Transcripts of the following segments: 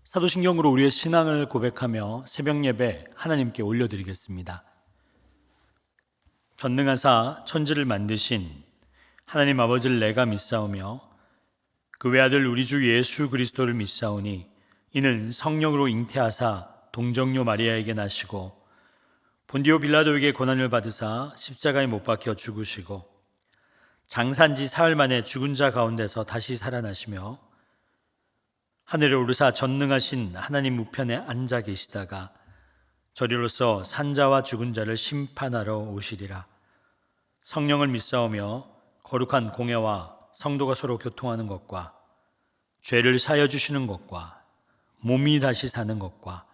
사도신경으로 우리의 신앙을 고백하며 새벽 예배 하나님께 올려드리겠습니다. 전능하사 천지를 만드신 하나님 아버지를 내가 믿사오며 그 외아들 우리 주 예수 그리스도를 믿사오니 이는 성령으로 잉태하사 동정녀 마리아에게 나시고 본디오 빌라도에게 고난을 받으사 십자가에 못 박혀 죽으시고 장사한 지 사흘 만에 죽은 자 가운데서 다시 살아나시며 하늘에 오르사 전능하신 하나님 우편에 앉아 계시다가 저리로서 산자와 죽은 자를 심판하러 오시리라. 성령을 믿사오며 거룩한 공예와 성도가 서로 교통하는 것과 죄를 사여 주시는 것과 몸이 다시 사는 것과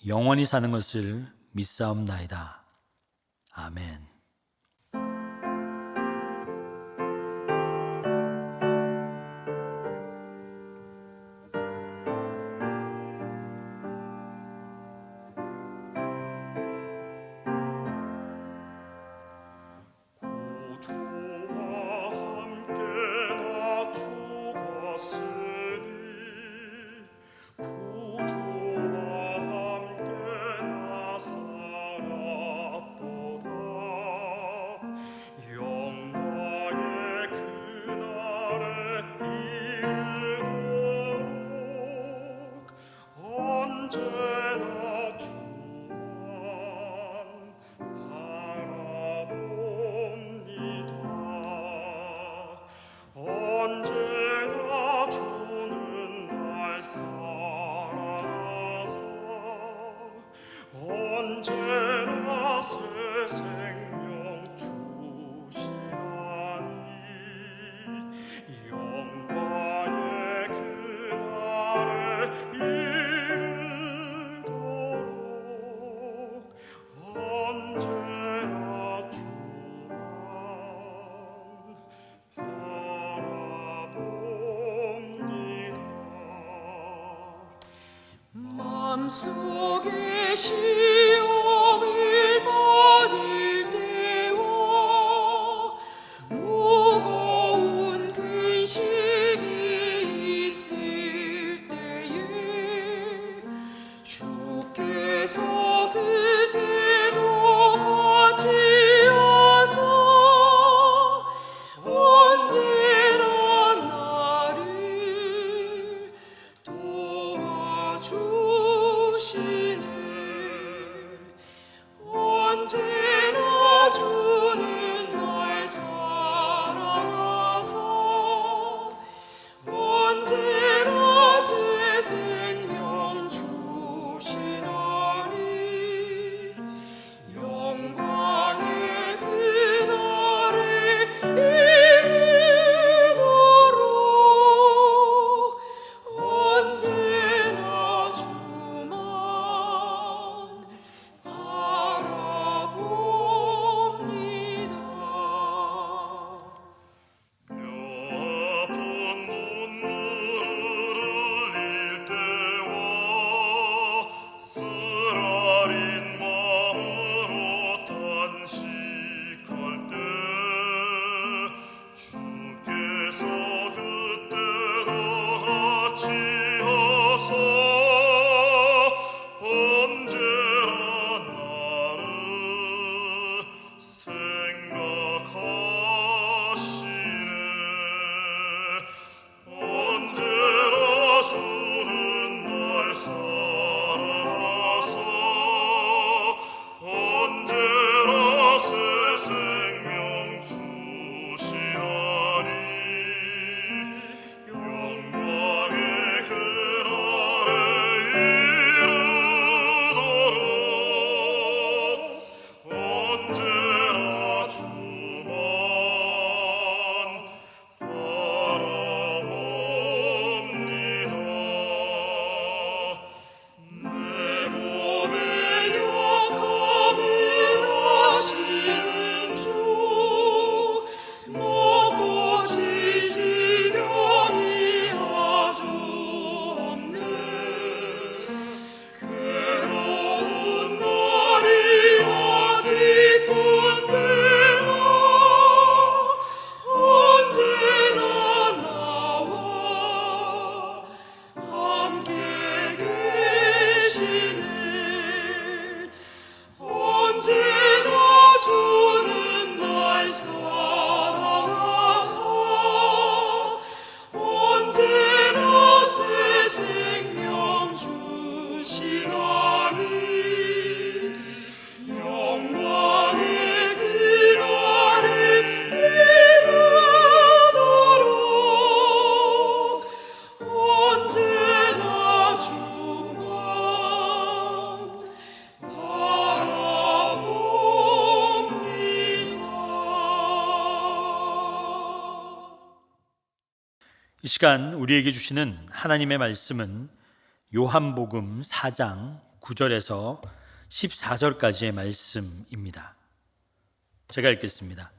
영원히 사는 것을 믿사옵나이다. 아멘. 속에 시험을 받을 때와 무거운 근심이 있을 때에 주께서 그때도 같이 하사 언제나 나를 도와주 이 시간 우리에게 주시는 하나님의 말씀은 요한복음 4장 9절에서 14절까지의 말씀입니다. 제가 읽겠습니다.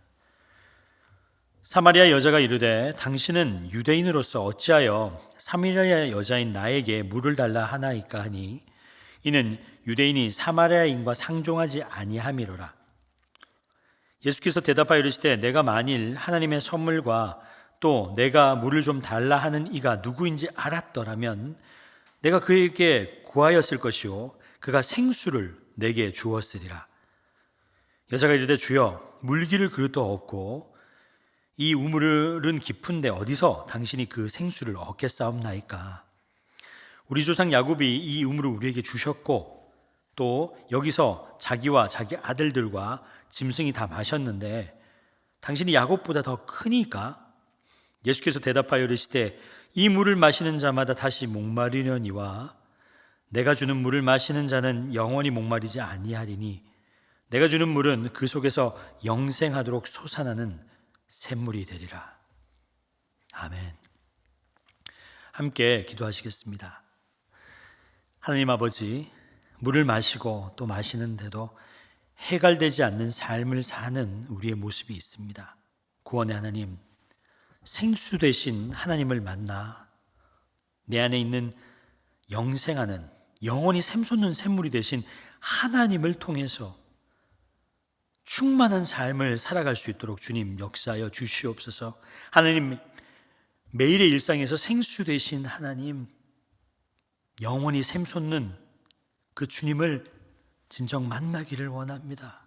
사마리아 여자가 이르되 당신은 유대인으로서 어찌하여 사마리아 여자인 나에게 물을 달라 하나이까 하니 이는 유대인이 사마리아인과 상종하지 아니함이로라. 예수께서 대답하여 이르시되 내가 만일 하나님의 선물과 또 내가 물을 좀 달라 하는 이가 누구인지 알았더라면 내가 그에게 구하였을 것이요 그가 생수를 내게 주었으리라. 여자가 이르되 주여 물기를 그릇도 없고 이 우물은 깊은데 어디서 당신이 그 생수를 얻겠사옵나이까. 우리 조상 야곱이 이 우물을 우리에게 주셨고 또 여기서 자기와 자기 아들들과 짐승이 다 마셨는데 당신이 야곱보다 더 크니까. 예수께서 대답하여 이르시되 이 물을 마시는 자마다 다시 목마르려니와 내가 주는 물을 마시는 자는 영원히 목마르지 아니하리니 내가 주는 물은 그 속에서 영생하도록 솟아나는 샘물이 되리라. 아멘. 함께 기도하시겠습니다. 하나님 아버지, 물을 마시고 또 마시는데도 해갈되지 않는 삶을 사는 우리의 모습이 있습니다. 구원의 하나님, 생수 되신 하나님을 만나 내 안에 있는 영생하는 영원히 샘솟는 샘물이 되신 하나님을 통해서 충만한 삶을 살아갈 수 있도록 주님 역사하여 주시옵소서. 하나님, 매일의 일상에서 생수 되신 하나님, 영원히 샘솟는 그 주님을 진정 만나기를 원합니다.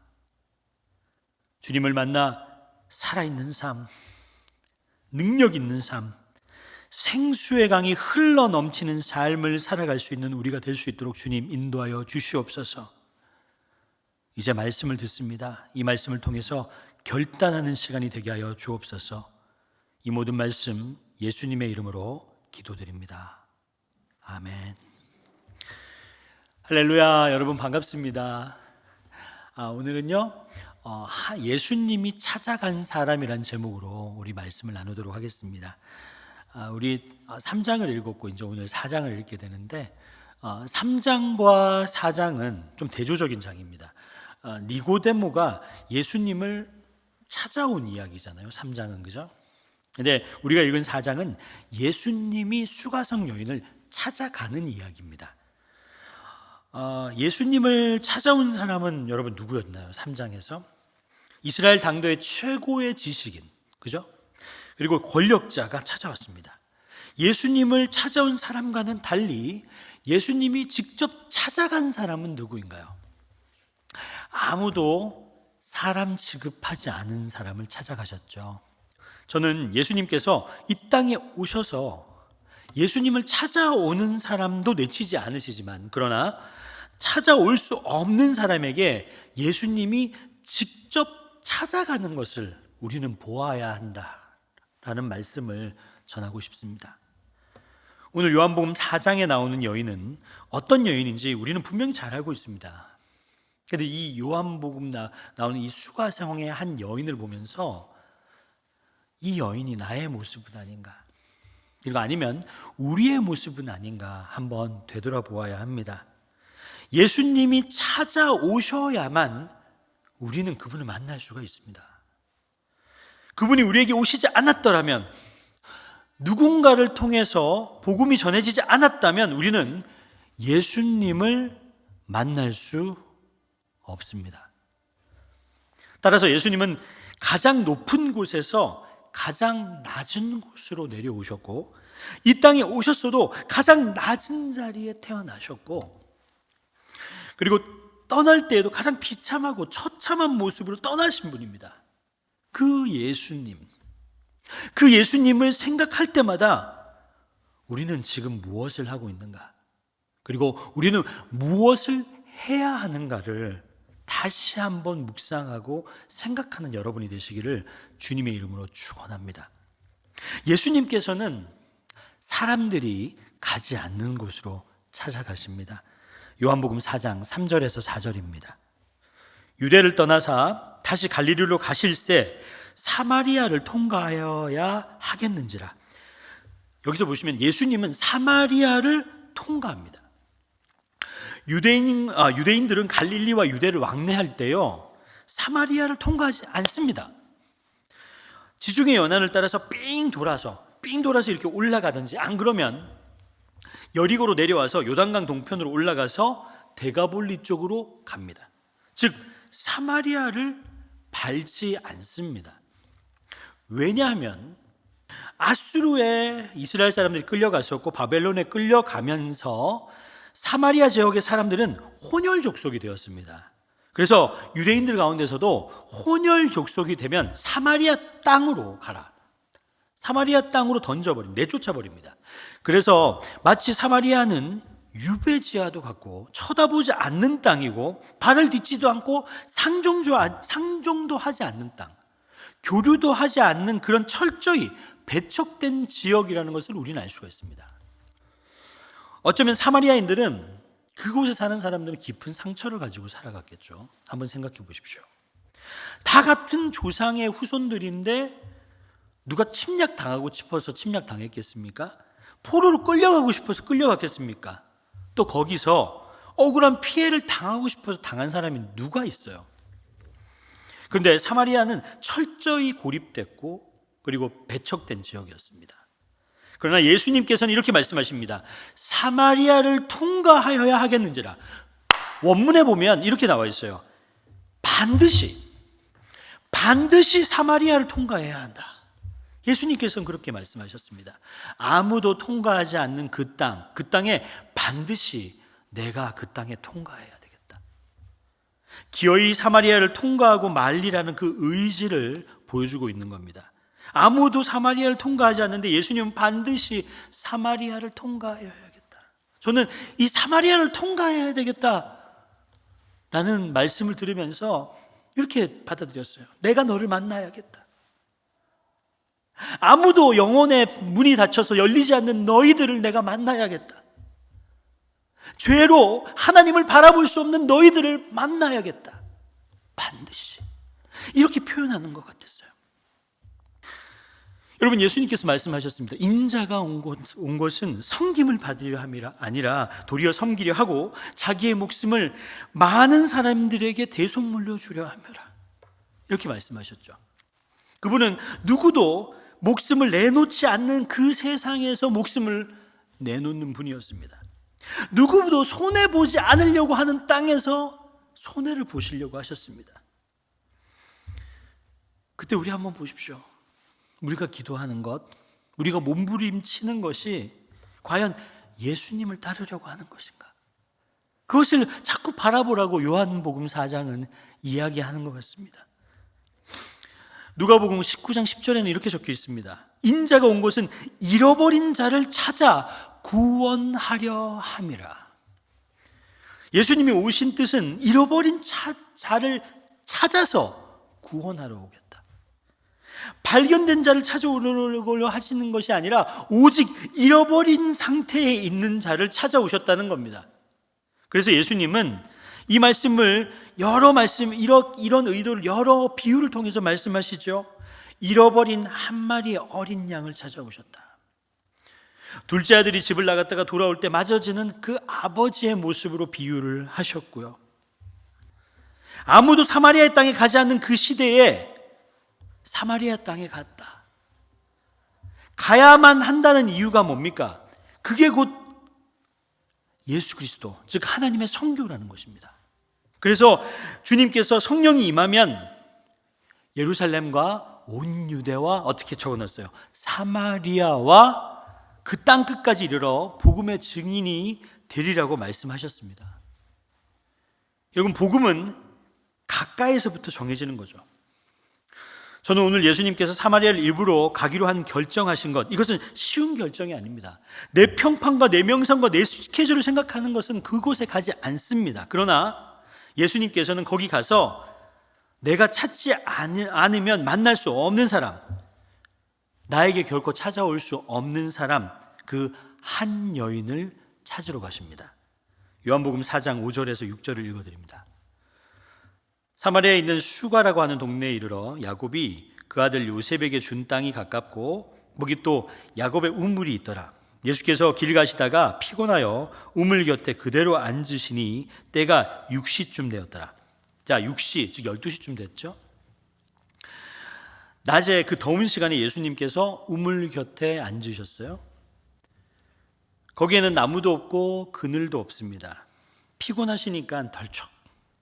주님을 만나 살아있는 삶, 능력 있는 삶, 생수의 강이 흘러 넘치는 삶을 살아갈 수 있는 우리가 될 수 있도록 주님 인도하여 주시옵소서. 이제 말씀을 듣습니다. 이 말씀을 통해서 결단하는 시간이 되게 하여 주옵소서. 이 모든 말씀 예수님의 이름으로 기도드립니다. 아멘. 할렐루야. 여러분 반갑습니다. 오늘은요 예수님이 찾아간 사람이란 제목으로 우리 말씀을 나누도록 하겠습니다. 우리 3장을 읽었고 이제 오늘 4장을 읽게 되는데 3장과 4장은 좀 대조적인 장입니다. 니고데모가 예수님을 찾아온 이야기잖아요. 3장은, 그죠? 근데 우리가 읽은 4장은 예수님이 수가성 여인을 찾아가는 이야기입니다. 예수님을 찾아온 사람은 여러분 누구였나요? 3장에서 이스라엘 당도의 최고의 지식인, 그죠? 그리고 권력자가 찾아왔습니다. 예수님을 찾아온 사람과는 달리 예수님이 직접 찾아간 사람은 누구인가요? 아무도 사람 취급하지 않은 사람을 찾아가셨죠. 저는 예수님께서 이 땅에 오셔서 예수님을 찾아오는 사람도 내치지 않으시지만 그러나 찾아올 수 없는 사람에게 예수님이 직접 찾아가는 것을 우리는 보아야 한다라는 말씀을 전하고 싶습니다. 오늘 요한복음 4장에 나오는 여인은 어떤 여인인지 우리는 분명히 잘 알고 있습니다. 그런데 이 요한복음 나오는 이 수가성의 한 여인을 보면서 이 여인이 나의 모습은 아닌가, 그리고 아니면 우리의 모습은 아닌가 한번 되돌아보아야 합니다. 예수님이 찾아오셔야만 우리는 그분을 만날 수가 있습니다. 그분이 우리에게 오시지 않았더라면, 누군가를 통해서 복음이 전해지지 않았다면 우리는 예수님을 만날 수 없습니다. 따라서 예수님은 가장 높은 곳에서 가장 낮은 곳으로 내려오셨고 이 땅에 오셨어도 가장 낮은 자리에 태어나셨고 그리고 떠날 때에도 가장 비참하고 처참한 모습으로 떠나신 분입니다. 그 예수님을 생각할 때마다 우리는 지금 무엇을 하고 있는가, 그리고 우리는 무엇을 해야 하는가를 다시 한번 묵상하고 생각하는 여러분이 되시기를 주님의 이름으로 축원합니다. 예수님께서는 사람들이 가지 않는 곳으로 찾아가십니다. 요한복음 4장 3절에서 4절입니다. 유대를 떠나사 다시 갈릴리로 가실새 사마리아를 통과하여야 하겠는지라. 여기서 보시면 예수님은 사마리아를 통과합니다. 유대인들은 갈릴리와 유대를 왕래할 때요, 사마리아를 통과하지 않습니다. 지중해 연안을 따라서 삥 돌아서 이렇게 올라가든지, 안 그러면 여리고로 내려와서 요단강 동편으로 올라가서 데가볼리 쪽으로 갑니다. 즉 사마리아를 밟지 않습니다. 왜냐하면 아수르에 이스라엘 사람들이 끌려갔었고 바벨론에 끌려가면서 사마리아 지역의 사람들은 혼혈 족속이 되었습니다. 그래서 유대인들 가운데서도 혼혈 족속이 되면 사마리아 땅으로 가라, 사마리아 땅으로 내쫓아버립니다. 그래서 마치 사마리아는 유배지하도 같고 쳐다보지 않는 땅이고 발을 딛지도 않고 상종도 하지 않는 땅, 교류도 하지 않는 그런 철저히 배척된 지역이라는 것을 우리는 알 수가 있습니다. 어쩌면 사마리아인들은 그곳에 사는 사람들은 깊은 상처를 가지고 살아갔겠죠. 한번 생각해 보십시오. 다 같은 조상의 후손들인데 누가 침략당하고 싶어서 침략당했겠습니까? 포로로 끌려가고 싶어서 끌려갔겠습니까? 또 거기서 억울한 피해를 당하고 싶어서 당한 사람이 누가 있어요? 그런데 사마리아는 철저히 고립됐고 그리고 배척된 지역이었습니다. 그러나 예수님께서는 이렇게 말씀하십니다. 사마리아를 통과하여야 하겠는지라. 원문에 보면 이렇게 나와 있어요. 반드시 사마리아를 통과해야 한다. 예수님께서는 그렇게 말씀하셨습니다. 아무도 통과하지 않는 그 땅에 반드시 내가 그 땅에 통과해야 되겠다. 기어이 사마리아를 통과하고 말리라는 그 의지를 보여주고 있는 겁니다. 아무도 사마리아를 통과하지 않는데 예수님은 반드시 사마리아를 통과해야겠다. 저는 이 사마리아를 통과해야 되겠다라는 말씀을 들으면서 이렇게 받아들였어요. 내가 너를 만나야겠다. 아무도 영혼의 문이 닫혀서 열리지 않는 너희들을 내가 만나야겠다. 죄로 하나님을 바라볼 수 없는 너희들을 만나야겠다. 반드시. 이렇게 표현하는 것 같았어요. 여러분, 예수님께서 말씀하셨습니다. 인자가 온 것은 섬김을 받으려 함이라 아니라 도리어 섬기려 하고 자기의 목숨을 많은 사람들에게 대속물로 주려 함이라. 이렇게 말씀하셨죠. 그분은 누구도 목숨을 내놓지 않는 그 세상에서 목숨을 내놓는 분이었습니다. 누구도 손해보지 않으려고 하는 땅에서 손해를 보시려고 하셨습니다. 그때 우리 한번 보십시오. 우리가 기도하는 것, 우리가 몸부림치는 것이 과연 예수님을 따르려고 하는 것인가? 그것을 자꾸 바라보라고 요한복음 4장은 이야기하는 것 같습니다. 누가복음 19장 10절에는 이렇게 적혀 있습니다. 인자가 온 것은 잃어버린 자를 찾아 구원하려 함이라. 예수님이 오신 뜻은 잃어버린 자를 찾아서 구원하러 오겠다. 발견된 자를 찾아오려고 하시는 것이 아니라 오직 잃어버린 상태에 있는 자를 찾아오셨다는 겁니다. 그래서 예수님은 이 말씀을 이런 의도를 여러 비유를 통해서 말씀하시죠. 잃어버린 한 마리의 어린 양을 찾아오셨다. 둘째 아들이 집을 나갔다가 돌아올 때 맞아지는 그 아버지의 모습으로 비유를 하셨고요. 아무도 사마리아 땅에 가지 않는 그 시대에 사마리아 땅에 갔다. 가야만 한다는 이유가 뭡니까? 그게 곧 예수 그리스도, 즉 하나님의 성교라는 것입니다. 그래서 주님께서 성령이 임하면 예루살렘과 온 유대와 어떻게 적어놨어요? 사마리아와 그 땅 끝까지 이르러 복음의 증인이 되리라고 말씀하셨습니다. 여러분, 복음은 가까이서부터 정해지는 거죠. 저는 오늘 예수님께서 사마리아를 일부러 가기로 한 결정하신 것, 이것은 쉬운 결정이 아닙니다. 내 평판과 내 명성과 내 스케줄을 생각하는 것은 그곳에 가지 않습니다. 그러나 예수님께서는 거기 가서 내가 찾지 않으면 만날 수 없는 사람, 나에게 결코 찾아올 수 없는 사람, 그 한 여인을 찾으러 가십니다. 요한복음 4장 5절에서 6절을 읽어드립니다. 사마리아에 있는 수가라고 하는 동네에 이르러 야곱이 그 아들 요셉에게 준 땅이 가깝고 거기 또 야곱의 우물이 있더라. 예수께서 길 가시다가 피곤하여 우물 곁에 그대로 앉으시니 때가 6시쯤 되었더라. 자, 6시, 즉 12시쯤 됐죠. 낮에 그 더운 시간에 예수님께서 우물 곁에 앉으셨어요. 거기에는 나무도 없고 그늘도 없습니다. 피곤하시니까 덜컥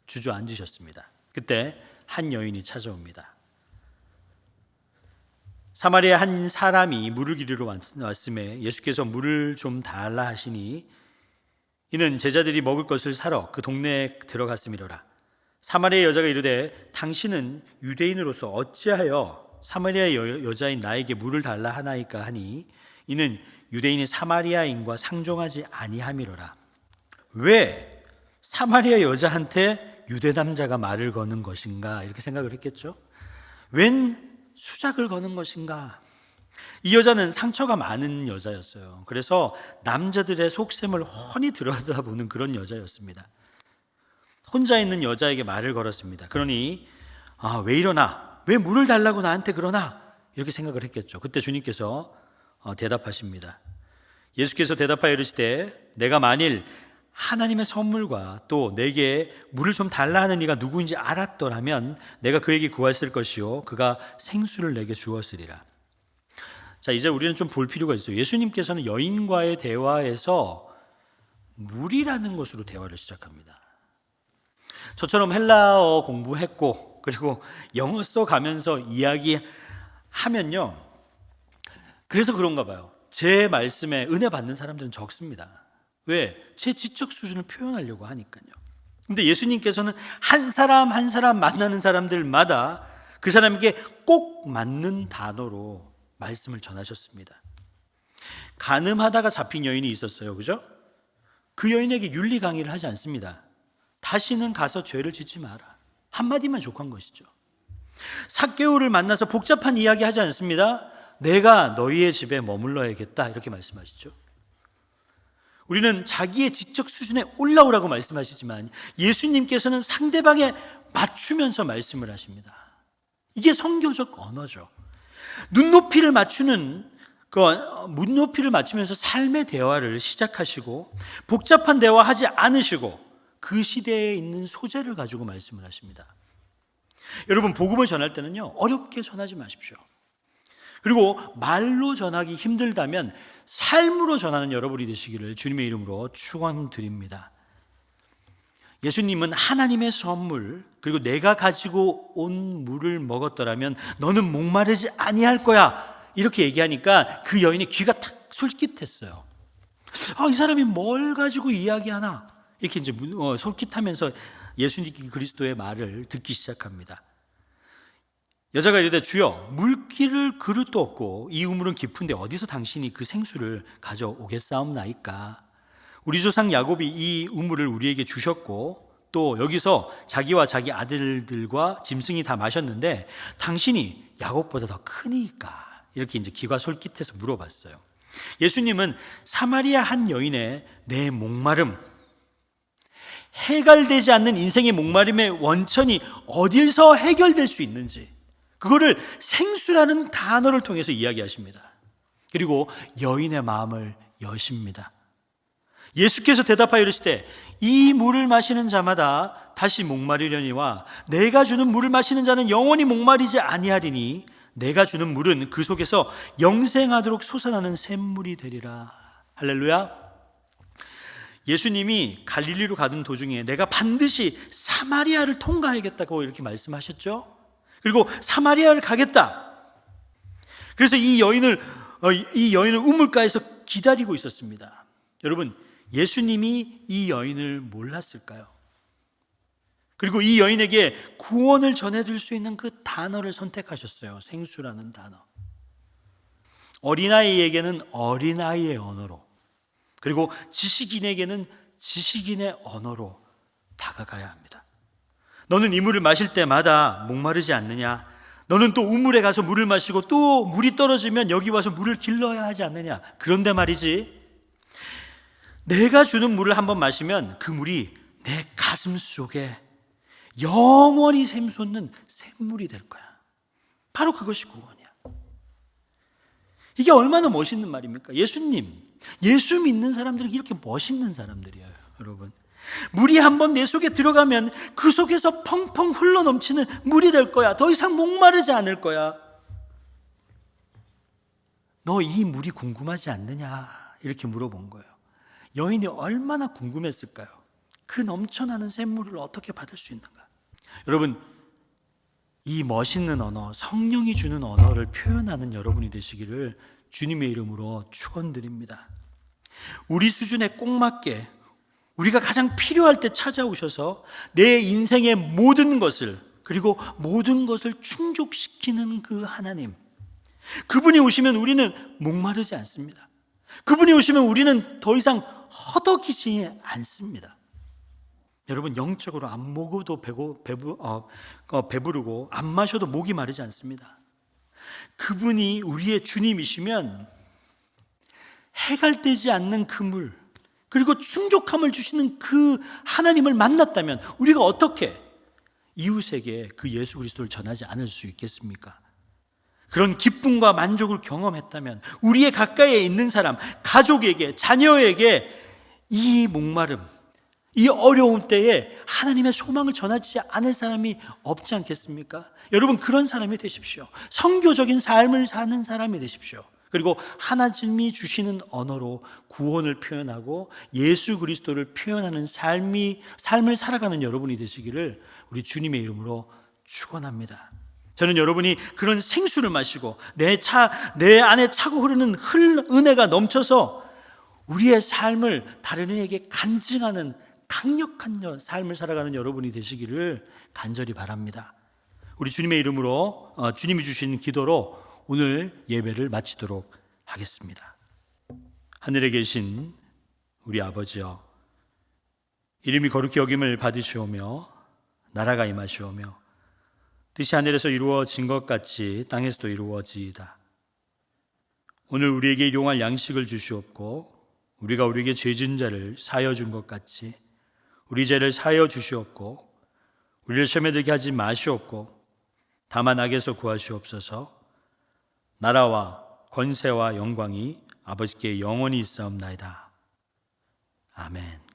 주저앉으셨습니다. 그때 한 여인이 찾아옵니다. 사마리아 한 사람이 물을 기르러 왔음에 예수께서 물을 좀 달라 하시니 이는 제자들이 먹을 것을 사러 그 동네에 들어갔음이로라. 사마리아 여자가 이르되 당신은 유대인으로서 어찌하여 사마리아 여자인 나에게 물을 달라 하나이까 하니 이는 유대인이 사마리아인과 상종하지 아니함이로라. 왜 사마리아 여자한테 유대 남자가 말을 거는 것인가 이렇게 생각을 했겠죠. 웬 수작을 거는 것인가. 이 여자는 상처가 많은 여자였어요. 그래서 남자들의 속셈을 훤히 들여다보는 그런 여자였습니다. 혼자 있는 여자에게 말을 걸었습니다. 그러니 왜 이러나, 왜 물을 달라고 나한테 그러나 이렇게 생각을 했겠죠. 그때 주님께서 대답하십니다. 예수께서 대답하여 이르시되 내가 만일 하나님의 선물과 또 내게 물을 좀 달라 하는 이가 누구인지 알았더라면 내가 그에게 구했을 것이요 그가 생수를 내게 주었으리라. 자, 이제 우리는 좀 볼 필요가 있어요. 예수님께서는 여인과의 대화에서 물이라는 것으로 대화를 시작합니다. 저처럼 헬라어 공부했고 그리고 영어 써가면서 이야기하면요, 그래서 그런가 봐요. 제 말씀에 은혜 받는 사람들은 적습니다. 왜? 제 지적 수준을 표현하려고 하니까요. 근데 예수님께서는 한 사람 한 사람 만나는 사람들마다 그 사람에게 꼭 맞는 단어로 말씀을 전하셨습니다. 간음하다가 잡힌 여인이 있었어요. 그죠? 그 여인에게 윤리 강의를 하지 않습니다. 다시는 가서 죄를 짓지 마라. 한마디만 족한 것이죠. 삭개오를 만나서 복잡한 이야기 하지 않습니다. 내가 너희의 집에 머물러야겠다 이렇게 말씀하시죠. 우리는 자기의 지적 수준에 올라오라고 말씀하시지만 예수님께서는 상대방에 맞추면서 말씀을 하십니다. 이게 성교적 언어죠. 눈높이를 맞추면서 삶의 대화를 시작하시고 복잡한 대화하지 않으시고 그 시대에 있는 소재를 가지고 말씀을 하십니다. 여러분, 복음을 전할 때는요, 어렵게 전하지 마십시오. 그리고 말로 전하기 힘들다면 삶으로 전하는 여러분이 되시기를 주님의 이름으로 축원드립니다. 예수님은 하나님의 선물, 그리고 내가 가지고 온 물을 먹었더라면 너는 목마르지 아니할 거야 이렇게 얘기하니까 그 여인의 귀가 탁 솔깃했어요. 이 사람이 뭘 가지고 이야기하나 이렇게 이제 솔깃하면서 예수님 그리스도의 말을 듣기 시작합니다. 여자가 이르되 주여, 물기를 그릇도 없고 이 우물은 깊은데 어디서 당신이 그 생수를 가져오겠사옵나이까? 우리 조상 야곱이 이 우물을 우리에게 주셨고 또 여기서 자기와 자기 아들들과 짐승이 다 마셨는데 당신이 야곱보다 더 크니까? 이렇게 이제 귀가 솔깃해서 물어봤어요. 예수님은 사마리아 한 여인의 내 목마름, 해결되지 않는 인생의 목마름의 원천이 어디서 해결될 수 있는지 그거를 생수라는 단어를 통해서 이야기하십니다. 그리고 여인의 마음을 여십니다. 예수께서 대답하여 이르시되 이 물을 마시는 자마다 다시 목마르려니와 내가 주는 물을 마시는 자는 영원히 목마르지 아니하리니 내가 주는 물은 그 속에서 영생하도록 솟아나는 샘물이 되리라. 할렐루야. 예수님이 갈릴리로 가던 도중에 내가 반드시 사마리아를 통과하겠다고 이렇게 말씀하셨죠. 그리고 사마리아를 가겠다. 그래서 이 여인을 우물가에서 기다리고 있었습니다. 여러분, 예수님이 이 여인을 몰랐을까요? 그리고 이 여인에게 구원을 전해줄 수 있는 그 단어를 선택하셨어요. 생수라는 단어. 어린아이에게는 어린아이의 언어로, 그리고 지식인에게는 지식인의 언어로 다가가야 합니다. 너는 이 물을 마실 때마다 목마르지 않느냐? 너는 또 우물에 가서 물을 마시고 또 물이 떨어지면 여기 와서 물을 길러야 하지 않느냐? 그런데 말이지, 내가 주는 물을 한번 마시면 그 물이 내 가슴 속에 영원히 샘솟는 샘물이 될 거야. 바로 그것이 구원이야. 이게 얼마나 멋있는 말입니까? 예수 믿는 사람들이 이렇게 멋있는 사람들이에요, 여러분. 물이 한번 내 속에 들어가면 그 속에서 펑펑 흘러넘치는 물이 될 거야. 더 이상 목마르지 않을 거야. 너 이 물이 궁금하지 않느냐? 이렇게 물어본 거예요. 여인이 얼마나 궁금했을까요? 그 넘쳐나는 샘물을 어떻게 받을 수 있는가? 여러분, 이 멋있는 언어, 성령이 주는 언어를 표현하는 여러분이 되시기를 주님의 이름으로 축원드립니다. 우리 수준에 꼭 맞게 우리가 가장 필요할 때 찾아오셔서 내 인생의 모든 것을, 그리고 모든 것을 충족시키는 그 하나님, 그분이 오시면 우리는 목마르지 않습니다. 그분이 오시면 우리는 더 이상 허덕이지 않습니다. 여러분, 영적으로 안 먹어도 배부르고 안 마셔도 목이 마르지 않습니다. 그분이 우리의 주님이시면 해갈되지 않는 그 물, 그리고 충족함을 주시는 그 하나님을 만났다면 우리가 어떻게 이웃에게 그 예수 그리스도를 전하지 않을 수 있겠습니까? 그런 기쁨과 만족을 경험했다면 우리의 가까이에 있는 사람, 가족에게, 자녀에게 이 목마름, 이 어려운 때에 하나님의 소망을 전하지 않을 사람이 없지 않겠습니까? 여러분, 그런 사람이 되십시오. 선교적인 삶을 사는 사람이 되십시오. 그리고 하나님이 주시는 언어로 구원을 표현하고 예수 그리스도를 표현하는 삶을 살아가는 여러분이 되시기를 우리 주님의 이름으로 축원합니다. 저는 여러분이 그런 생수를 마시고 내 안에 차고 흐르는 은혜가 넘쳐서 우리의 삶을 다른 이에게 간증하는 강력한 삶을 살아가는 여러분이 되시기를 간절히 바랍니다. 우리 주님의 이름으로 주님이 주신 기도로 오늘 예배를 마치도록 하겠습니다. 하늘에 계신 우리 아버지여, 이름이 거룩히 여김을 받으시오며 나라가 임하시오며 뜻이 하늘에서 이루어진 것 같이 땅에서도 이루어지이다. 오늘 우리에게 일용할 양식을 주시옵고 우리가 우리에게 죄진 자를 사하여 준 것 같이 우리 죄를 사하여 주시옵고 우리를 시험에 들게 하지 마시옵고 다만 악에서 구하시옵소서. 나라와 권세와 영광이 아버지께 영원히 있사옵나이다. 아멘.